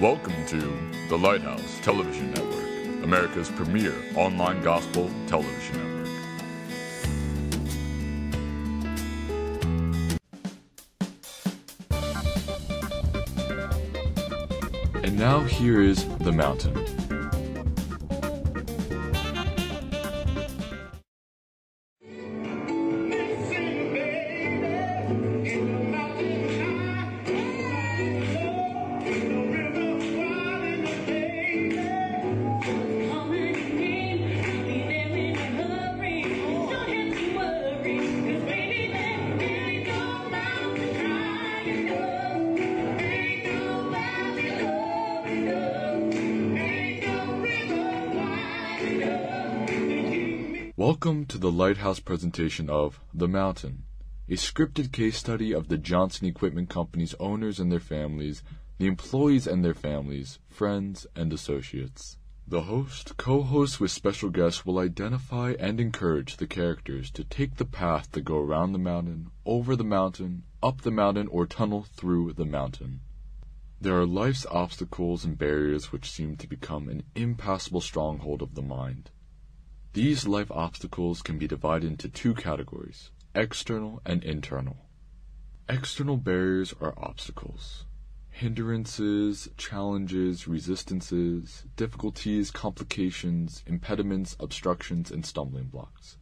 Welcome to the Lighthouse Television Network, America's premier online gospel television network. And now here is The Mountain. Welcome to the Lighthouse presentation of The Mountain, a scripted case study of the Johnson Equipment Company's owners and their families, the employees and their families, friends and associates. The host, co-hosts with special guests will identify and encourage the characters to take the path to go around the mountain, over the mountain, up the mountain, or tunnel through the mountain. There are life's obstacles and barriers which seem to become an impassable stronghold of the mind. These life obstacles can be divided into two categories, external and internal. External barriers are obstacles, hindrances, challenges, resistances, difficulties, complications, impediments, obstructions, and stumbling blocks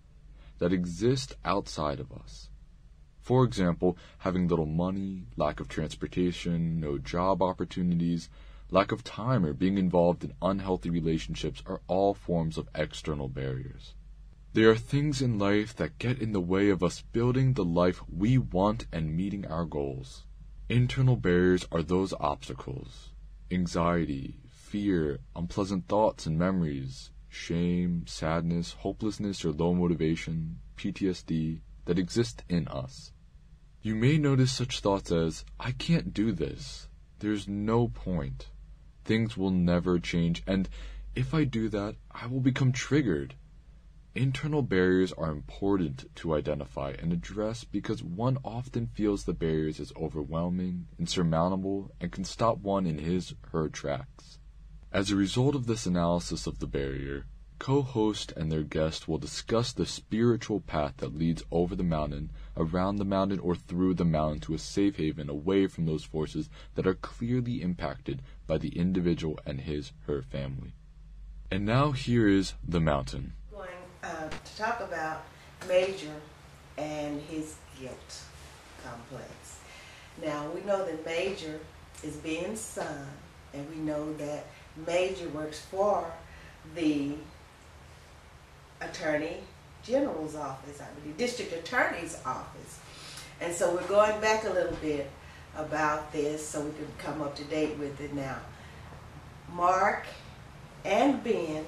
that exist outside of us. For example, having little money, lack of transportation, no job opportunities, lack of time, or being involved in unhealthy relationships are all forms of external barriers. They are things in life that get in the way of us building the life we want and meeting our goals. Internal barriers are those obstacles: anxiety, fear, unpleasant thoughts and memories, shame, sadness, hopelessness or low motivation, PTSD, that exist in us. You may notice such thoughts as, "I can't do this. There's no point. Things will never change, and if I do that, I will become triggered." Internal barriers are important to identify and address because one often feels the barriers as overwhelming, insurmountable, and can stop one in his or her tracks. As a result of this analysis of the barrier, co-host and their guest will discuss the spiritual path that leads over the mountain, around the mountain, or through the mountain to a safe haven away from those forces that are clearly impacted by the individual and his/her family. And now here is The Mountain. Going to talk about Major and his guilt complex. Now, we know that Major is Ben's son, and we know that Major works for the Attorney General's office, I believe, District Attorney's office. And so we're going back a little bit about this so we can come up to date with it now. Mark and Ben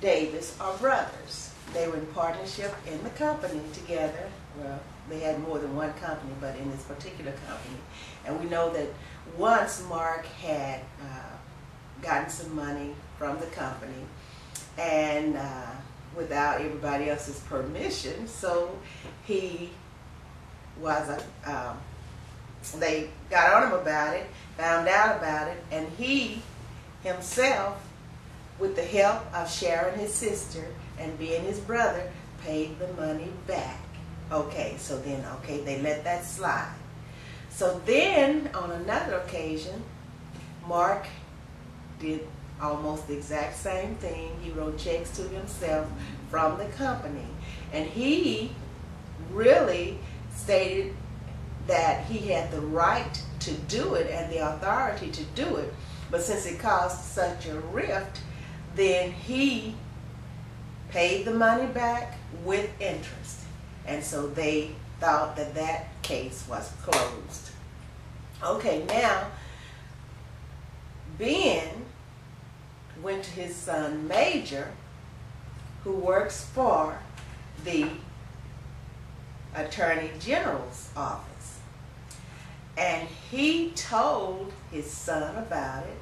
Davis are brothers. They were in partnership in the company together. Well, they had more than one company, but in this particular company. And we know that once Mark had gotten some money from the company, and without everybody else's permission, so he was they got on him about it, found out about it, and he himself, with the help of Sharon, his sister, and being his brother, paid the money back. Okay, so then, they let that slide. So then, on another occasion, Mark did almost the exact same thing. He wrote checks to himself from the company, and he really stated that he had the right to do it and the authority to do it, but since it caused such a rift, then he paid the money back with interest, and so they thought that that case was closed. Okay, now Ben went to his son Major, who works for the Attorney General's office, and he told his son about it,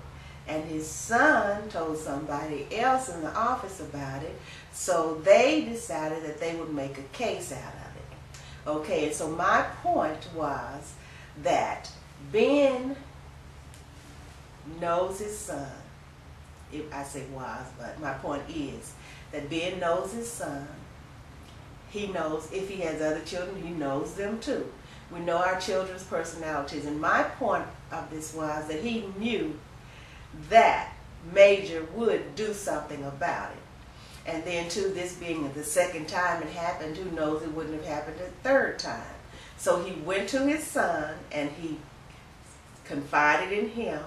and his son told somebody else in the office about it, so they decided that they would make a case out of it. Okay, and so my point was that Ben knows his son. I say was, but my point is that Ben knows his son. He knows if he has other children, he knows them too. We know our children's personalities. And my point of this was that he knew that Major would do something about it. And then too, this being the second time it happened, who knows it wouldn't have happened a third time. So he went to his son and he confided in him.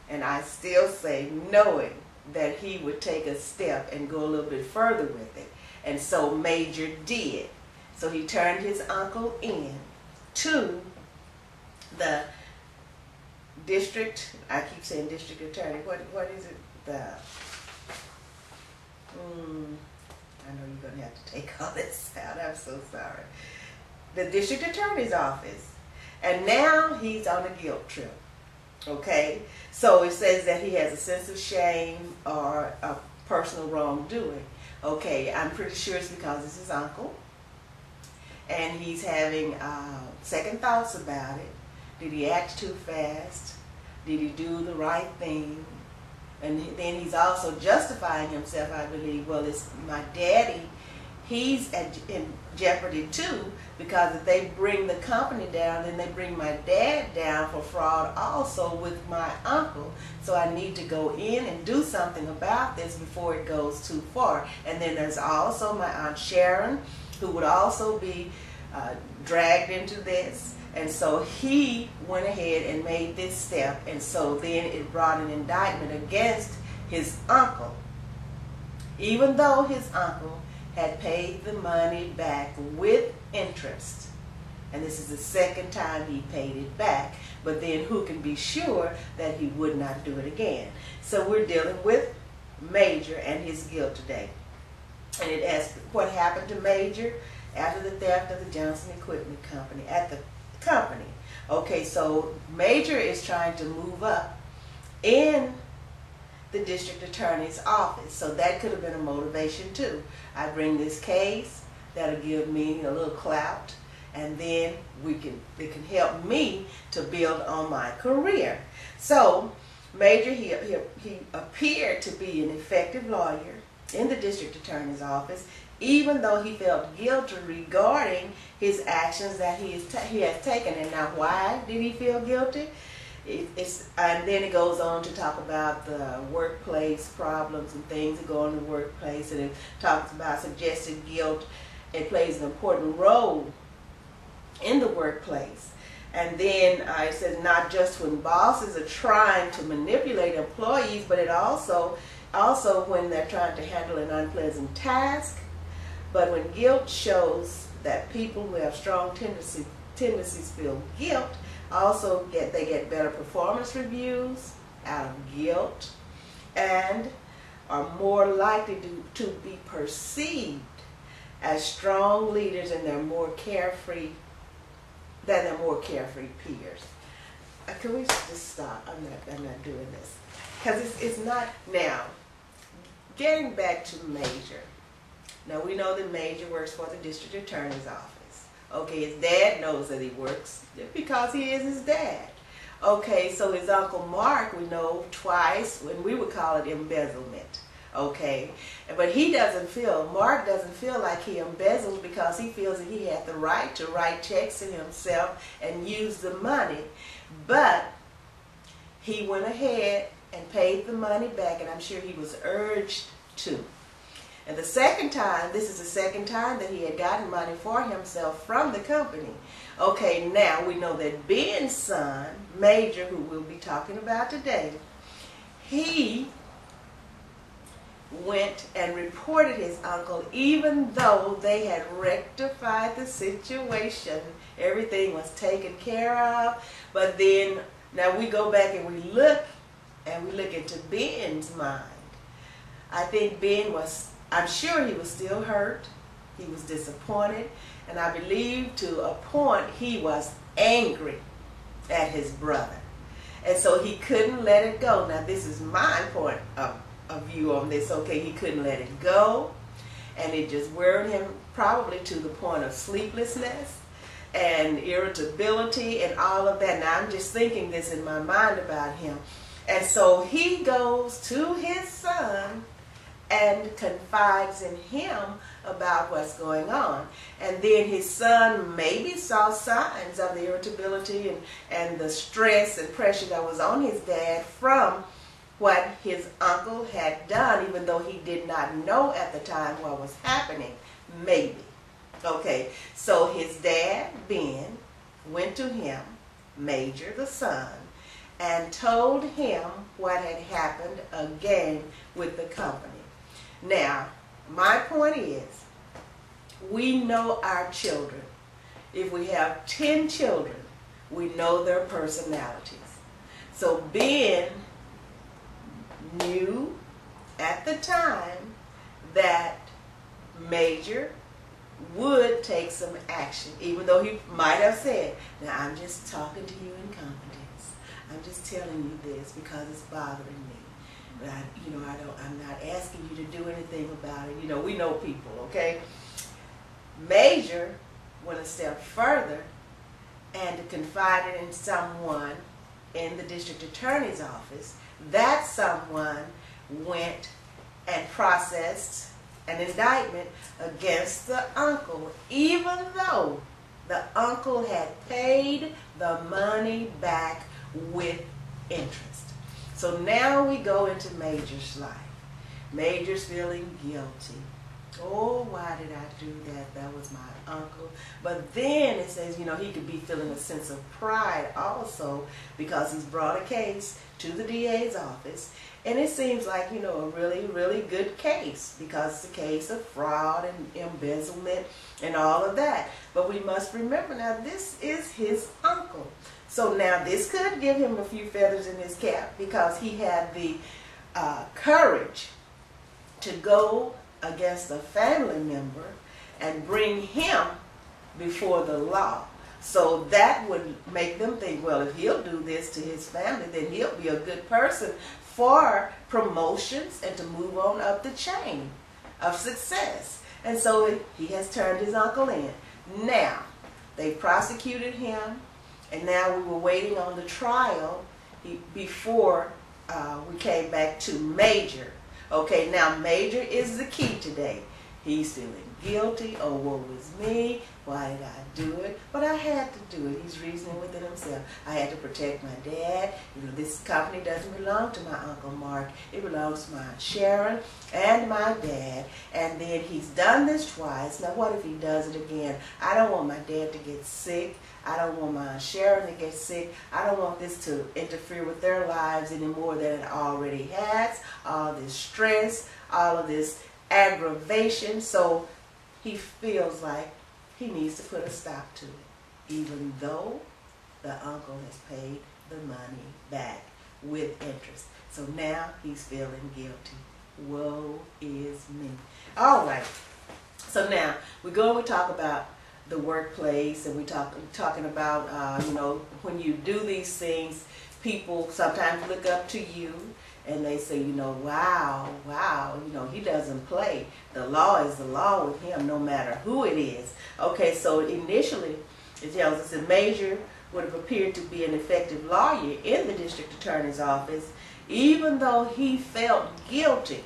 And I still say, knowing that he would take a step and go a little bit further with it. And so Major did. So he turned his uncle in to the district, I keep saying district attorney, what is it? I know you're going to have to take all this out, I'm so sorry. The district attorney's office. And now he's on a guilt trip. Okay? So it says that he has a sense of shame or a personal wrongdoing. Okay, I'm pretty sure it's because it's his uncle. And he's having second thoughts about it. Did he act too fast? Did he do the right thing? And then he's also justifying himself, I believe, well, it's my daddy. He's in jeopardy too, because if they bring the company down, then they bring my dad down for fraud also with my uncle. So I need to go in and do something about this before it goes too far. And then there's also my Aunt Sharon, who would also be dragged into this. And so he went ahead and made this step, and so then it brought an indictment against his uncle, even though his uncle had paid the money back with interest. And this is the second time he paid it back, but then who can be sure that he would not do it again? So we're dealing with Major and his guilt today. And it asks what happened to Major after the theft of the Johnson Equipment Company at the company. Okay, so Major is trying to move up in the district attorney's office. So that could have been a motivation too. I bring this case, that'll give me a little clout, and then it can help me to build on my career. So Major, he appeared to be an effective lawyer in the district attorney's office, even though he felt guilty regarding his actions that he has taken. And now, why did he feel guilty? And then it goes on to talk about the workplace problems and things that go on in the workplace, and it talks about suggested guilt. It plays an important role in the workplace. And then it says not just when bosses are trying to manipulate employees, but it also when they're trying to handle an unpleasant task. But when guilt shows that people who have strong tendencies feel guilt, also they get better performance reviews out of guilt, and are more likely to be perceived as strong leaders, and they're more carefree than their more carefree peers. Can we just stop? I'm not doing this because it's not now. Getting back to Major. Now we know that Major works for the district attorney's office. Okay, his dad knows that he works because he is his dad. Okay, so his Uncle Mark, we know twice, when we would call it embezzlement. Okay, but Mark doesn't feel like he embezzled because he feels that he had the right to write checks to himself and use the money. But he went ahead and paid the money back, and I'm sure he was urged to. And the second time, this is the second time that he had gotten money for himself from the company. Okay, now we know that Ben's son, Major, who we'll be talking about today, he went and reported his uncle, even though they had rectified the situation. Everything was taken care of. But then, now we go back and we look into Ben's mind. I think I'm sure he was still hurt. He was disappointed. And I believe to a point he was angry at his brother. And so he couldn't let it go. Now this is my point of view on this. Okay, he couldn't let it go. And it just worried him probably to the point of sleeplessness. and irritability and all of that. Now I'm just thinking this in my mind about him. And so he goes to his son and confides in him about what's going on. And then his son maybe saw signs of the irritability and the stress and pressure that was on his dad from what his uncle had done, even though he did not know at the time what was happening. Maybe. Okay, so his dad, Ben, went to him, Major, the son, and told him what had happened again with the company. Now, my point is, we know our children. If we have 10 children, we know their personalities. So Ben knew at the time that Major would take some action, even though he might have said, now I'm just talking to you in confidence. I'm just telling you this because it's bothering me. But I'm not asking you to do anything about it. We know people, okay? Major went a step further and confided in someone in the district attorney's office. That someone went and processed an indictment against the uncle, even though the uncle had paid the money back with interest. So now we go into Major's life. Major's feeling guilty. Oh, why did I do that? That was my uncle. But then it says, he could be feeling a sense of pride also because he's brought a case to the DA's office. And it seems like, a really, really good case because it's a case of fraud and embezzlement and all of that. But we must remember now, this is his uncle. So now this could give him a few feathers in his cap because he had the courage to go against a family member and bring him before the law. So that would make them think, well, if he'll do this to his family, then he'll be a good person for promotions and to move on up the chain of success. And so he has turned his uncle in. Now, they prosecuted him, and now we were waiting on the trial before we came back to Major. Okay, now Major is the key today. He's feeling guilty. Oh, woe is me. Why did I do it? But I had to do it. He's reasoning within himself. I had to protect my dad. This company doesn't belong to my Uncle Mark. It belongs to my Aunt Sharon and my dad. And then he's done this twice. Now what if he does it again? I don't want my dad to get sick. I don't want my Aunt Sharon to get sick. I don't want this to interfere with their lives any more than it already has. All this stress, all of this aggravation. So he feels like he needs to put a stop to it, even though the uncle has paid the money back with interest. So now he's feeling guilty. Woe is me. All right. So now we go and we talk about the workplace, and we're talking about, when you do these things, people sometimes look up to you and they say, wow, he doesn't play. The law is the law with him no matter who it is. Okay, so initially it tells us that Major would have appeared to be an effective lawyer in the district attorney's office, even though he felt guilty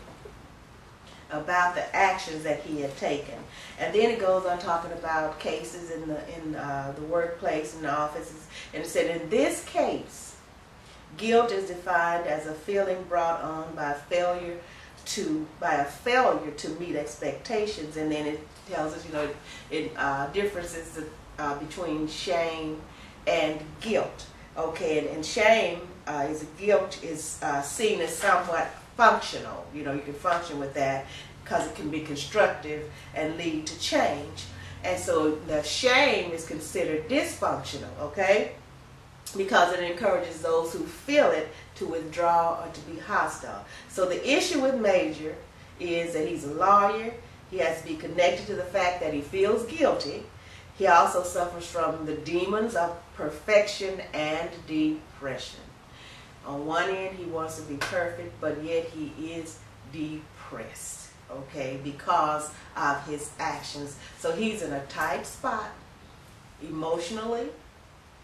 about the actions that he had taken. And then it goes on talking about cases in the workplace, in the offices, and it said in this case, guilt is defined as a feeling brought on by a failure to meet expectations. And then it tells us, differences between shame and guilt. Okay, and shame guilt is seen as somewhat functional. You can function with that because it can be constructive and lead to change. And so the shame is considered dysfunctional, okay? Because it encourages those who feel it to withdraw or to be hostile. So the issue with Major is that he's a lawyer. He has to be connected to the fact that he feels guilty. He also suffers from the demons of perfection and depression. On one end, he wants to be perfect, but yet he is depressed, okay, because of his actions. So he's in a tight spot. emotionally,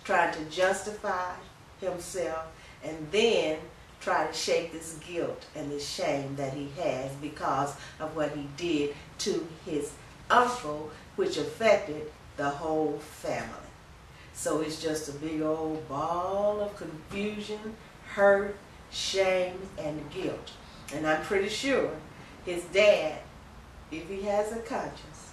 trying to justify himself, and then try to shake this guilt and this shame that he has because of what he did to his uncle, which affected the whole family. So it's just a big old ball of confusion, hurt, shame, and guilt. And I'm pretty sure his dad, if he has a conscience,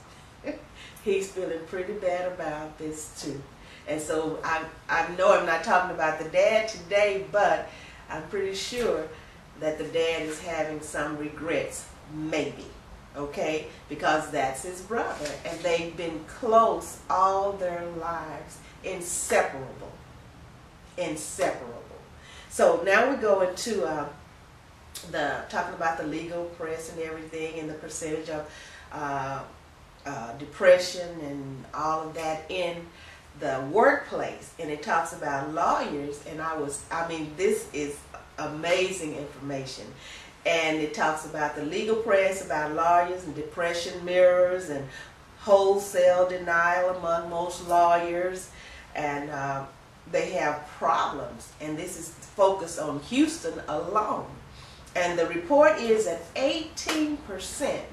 he's feeling pretty bad about this too. And so I know I'm not talking about the dad today, but I'm pretty sure that the dad is having some regrets, maybe, okay? Because that's his brother, and they've been close all their lives, inseparable, inseparable. So now we go into talking about the legal press and everything, and the percentage of depression and all of that in the workplace. And it talks about lawyers, and I mean, this is amazing information. And it talks about the legal press, about lawyers and depression mirrors and wholesale denial among most lawyers, and they have problems. And this is focused on Houston alone. And the report is that 18%,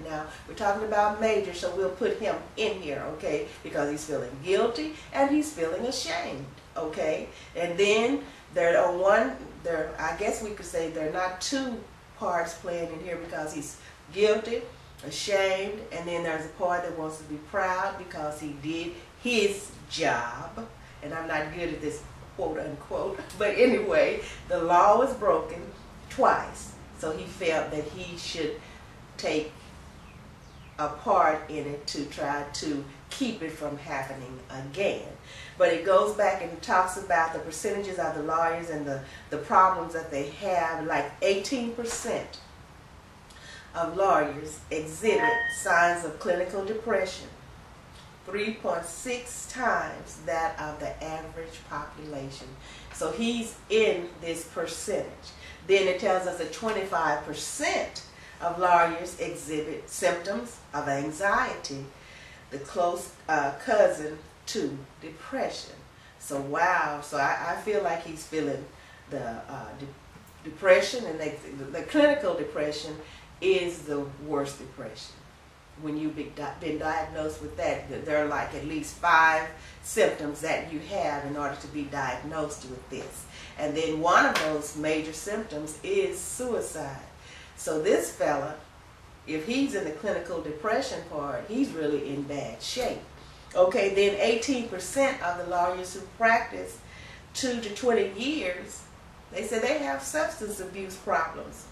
now we're talking about Major, so we'll put him in here, okay, because he's feeling guilty and he's feeling ashamed, okay? And then I guess we could say there are not two parts playing in here, because he's guilty, ashamed, and then there's a part that wants to be proud because he did his job. And I'm not good at this, quote unquote, but anyway, the law was broken twice. So he felt that he should take a part in it to try to keep it from happening again. But it goes back and talks about the percentages of the lawyers and the problems that they have. Like 18% of lawyers exhibit signs of clinical depression, 3.6 times that of the average population. So he's in this percentage. Then it tells us that 25% of lawyers exhibit symptoms of anxiety, the close cousin to depression. So wow, so I feel like he's feeling the depression, and the clinical depression is the worst depression. When you've been diagnosed with that, there are like at least 5 symptoms that you have in order to be diagnosed with this. And then one of those major symptoms is suicide. So this fella, if he's in the clinical depression part, he's really in bad shape. Okay, then 18% of the lawyers who practice 2 to 20 years, they say they have substance abuse problems.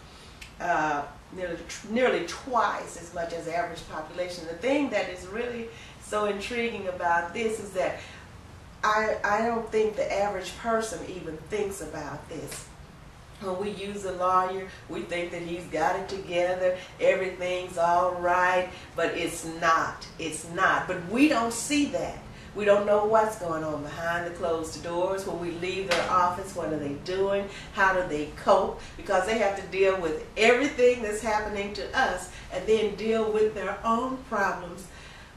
Nearly twice as much as the average population. The thing that is really so intriguing about this is that I don't think the average person even thinks about this. When we use a lawyer, we think that he's got it together, everything's all right, but it's not. It's not. But we don't see that. We don't know what's going on behind the closed doors. When we leave their office, what are they doing? How do they cope? Because they have to deal with everything that's happening to us and then deal with their own problems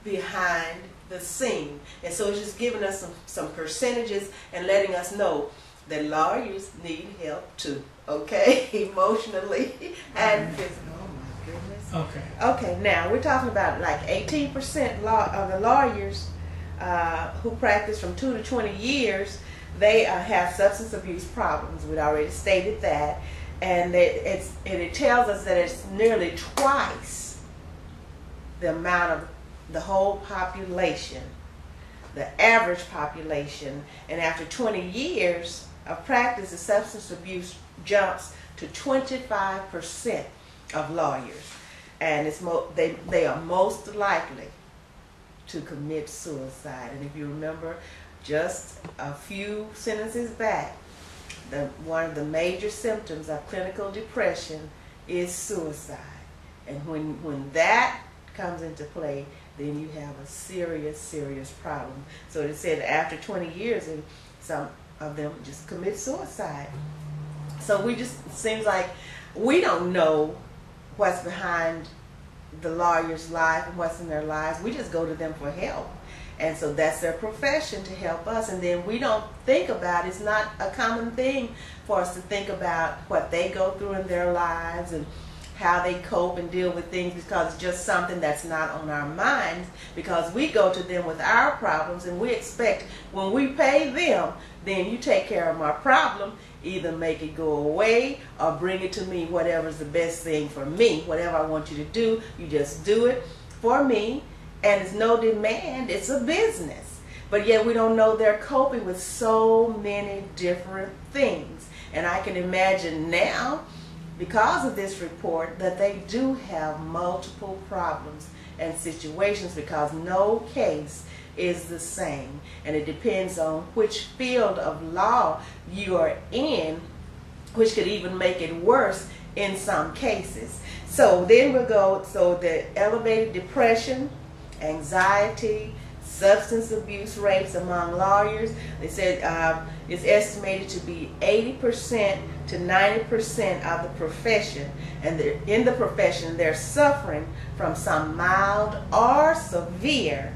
behind the scene. And so it's just giving us some percentages and letting us know that lawyers need help too, okay? Emotionally and physically. Oh my goodness. Okay. Okay, now we're talking about like 18% of the lawyers who practice from 2 to 20 years, they have substance abuse problems. We'd already stated that. And it tells us that it's nearly twice the amount of the whole population, the average population. And after 20 years of practice, the substance abuse jumps to 25% of lawyers. And they are most likely to commit suicide. And if you remember just a few sentences back, one of the major symptoms of clinical depression is suicide. And when that comes into play, then you have a serious, serious problem. So it said after 20 years, and some of them just commit suicide. So it seems like we don't know what's behind the lawyer's life and what's in their lives. We just go to them for help. And so that's their profession, to help us. And then we don't think about, it's not a common thing for us to think about what they go through in their lives and how they cope and deal with things, because it's just something that's not on our minds, because we go to them with our problems and we expect when we pay them, then you take care of my problem, either make it go away or bring it to me, whatever's the best thing for me. Whatever I want you to do, you just do it for me, and it's no demand, it's a business. But yet we don't know they're coping with so many different things. And I can imagine now, because of this report, that they do have multiple problems and situations, because no case is the same, and it depends on which field of law you are in, which could even make it worse in some cases. So then we'll go, so the elevated depression, anxiety, substance abuse rates among lawyers, they said it's estimated to be 80% to 90% of the profession, and in the profession they're suffering from some mild or severe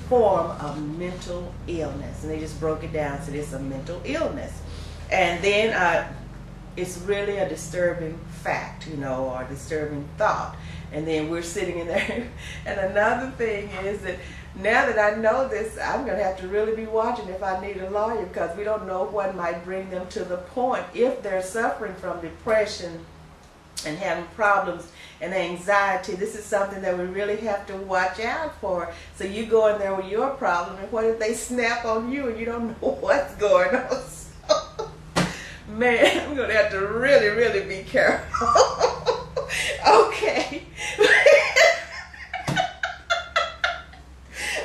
form of mental illness. And they just broke it down, so it's a mental illness. And then it's really a disturbing fact, you know, or disturbing thought. And then we're sitting in there. And another thing is that now that I know this, I'm going to have to really be watching if I need a lawyer, because we don't know what might bring them to the point. If they're suffering from depression and having problems and anxiety, this is something that we really have to watch out for. So you go in there with your problem, and what if they snap on you and you don't know what's going on? So, man, I'm going to have to really, really be careful. Okay.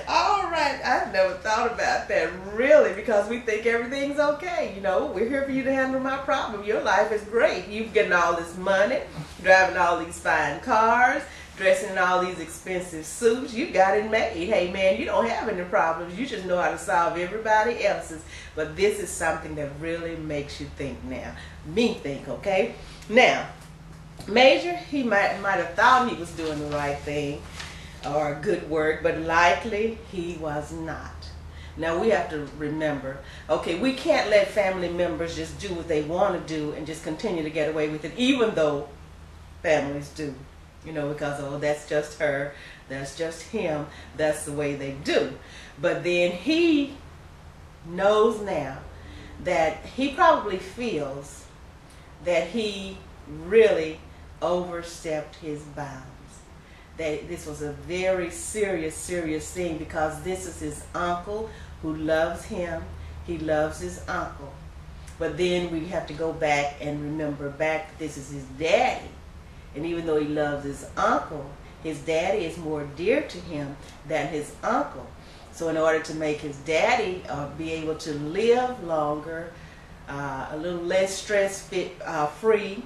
All right, I've never thought about that, really, because we think everything's okay. You know, we're here for you to handle my problem. Your life is great. You're getting all this money, driving all these fine cars, dressing in all these expensive suits. You got it made. Hey, man, you don't have any problems. You just know how to solve everybody else's. But this is something that really makes you think now. Me think, okay? Now, Major, he might have thought he was doing the right thing or good work, but likely he was not. Now we have to remember, okay, we can't let family members just do what they want to do and just continue to get away with it, even though families do, you know, because, oh, that's just her, that's just him, that's the way they do. But then he knows now that he probably feels that he really overstepped his bounds. That this was a very serious thing, because this is his uncle who loves him. He loves his uncle. But then we have to go back and remember back, this is his daddy. And even though he loves his uncle, his daddy is more dear to him than his uncle. So in order to make his daddy be able to live longer, a little less stress-free,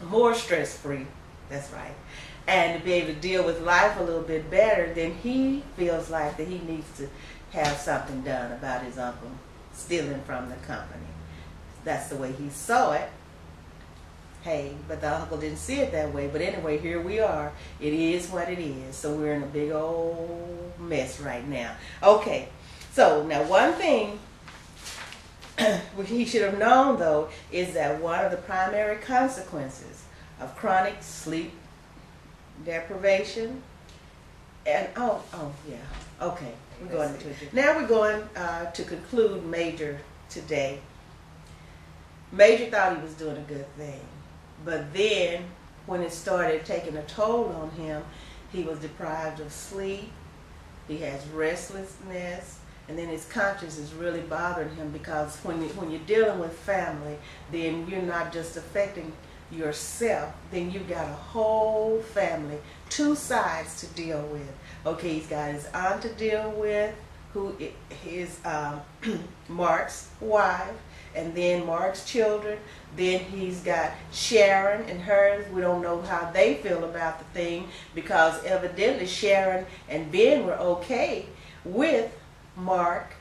more stress-free, that's right, and to be able to deal with life a little bit better, then he feels like that he needs to have something done about his uncle stealing from the company. That's the way he saw it. Hey, but the uncle didn't see it that way. But anyway, here we are. It is what it is. So we're in a big old mess right now. Okay, so now one thing what he should have known, though, is that one of the primary consequences of chronic sleep deprivation, and okay, we're going into it. Now we're going to conclude Major today. Major thought he was doing a good thing, but then when it started taking a toll on him, he was deprived of sleep, he has restlessness, and then his conscience is really bothering him, because when you're dealing with family, then you're not just affecting yourself, then you've got a whole family, two sides to deal with. Okay, he's got his aunt to deal with, who is Mark's wife, and then Mark's children. Then he's got Sharon and hers. We don't know how they feel about the thing, because evidently Sharon and Ben were okay with Mark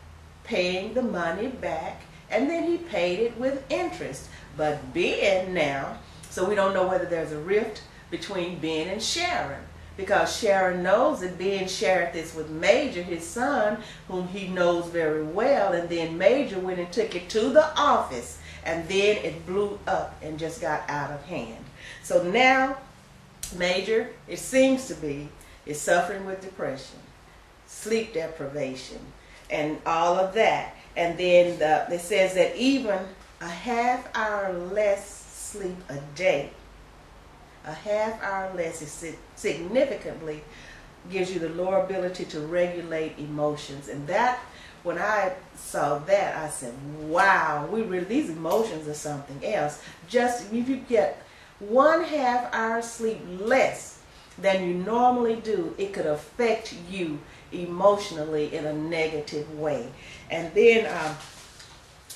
paying the money back, and then he paid it with interest. But Ben now, so we don't know whether there's a rift between Ben and Sharon. because Sharon knows it, being shared this with Major, his son, whom he knows very well, and then Major went and took it to the office, and then it blew up and just got out of hand. So now Major, it seems to be, is suffering with depression, sleep deprivation, and all of that. And then it says that even a half hour less sleep a day, a half hour less, is significantly gives you the lower ability to regulate emotions. And that, when I saw that, I said, wow, these emotions are something else. Just if you get 1/2 hour sleep less than you normally do, it could affect you emotionally in a negative way. And then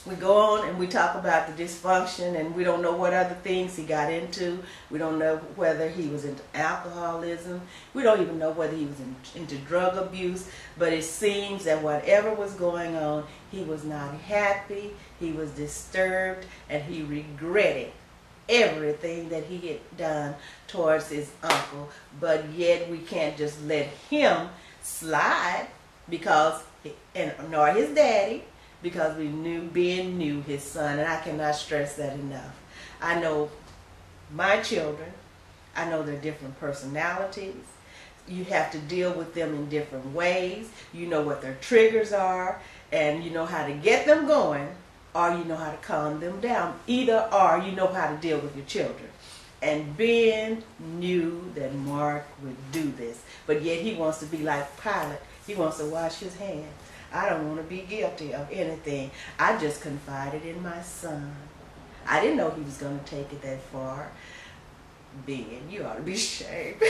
we go on and we talk about the dysfunction, and we don't know what other things he got into. We don't know whether he was into alcoholism. We don't even know whether he was into drug abuse. But it seems that whatever was going on, he was not happy, he was disturbed, and he regretted everything that he had done towards his uncle. But yet we can't just let him slide, because, nor his daddy, because Ben knew his son, and I cannot stress that enough. I know my children, I know their different personalities. You have to deal with them in different ways. You know what their triggers are, and you know how to get them going, or you know how to calm them down. Either or, you know how to deal with your children. And Ben knew that Mark would do this, but yet he wants to be like Pilate. He wants to wash his hands. I don't want to be guilty of anything. I just confided in my son. I didn't know he was going to take it that far. Ben, you ought to be ashamed.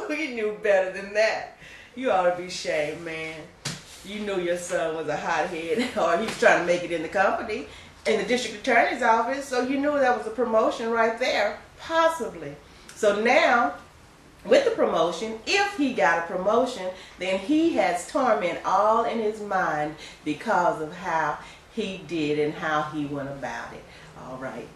He knew better than that. You ought to be ashamed, man. You knew your son was a hothead, or he was trying to make it in the company, in the district attorney's office, so you knew that was a promotion right there, possibly. So now, with the promotion, if he got a promotion, then he has torment all in his mind because of how he did and how he went about it. All right.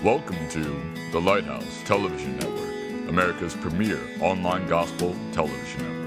Welcome to the Lighthouse Television Network, America's premier online gospel television network.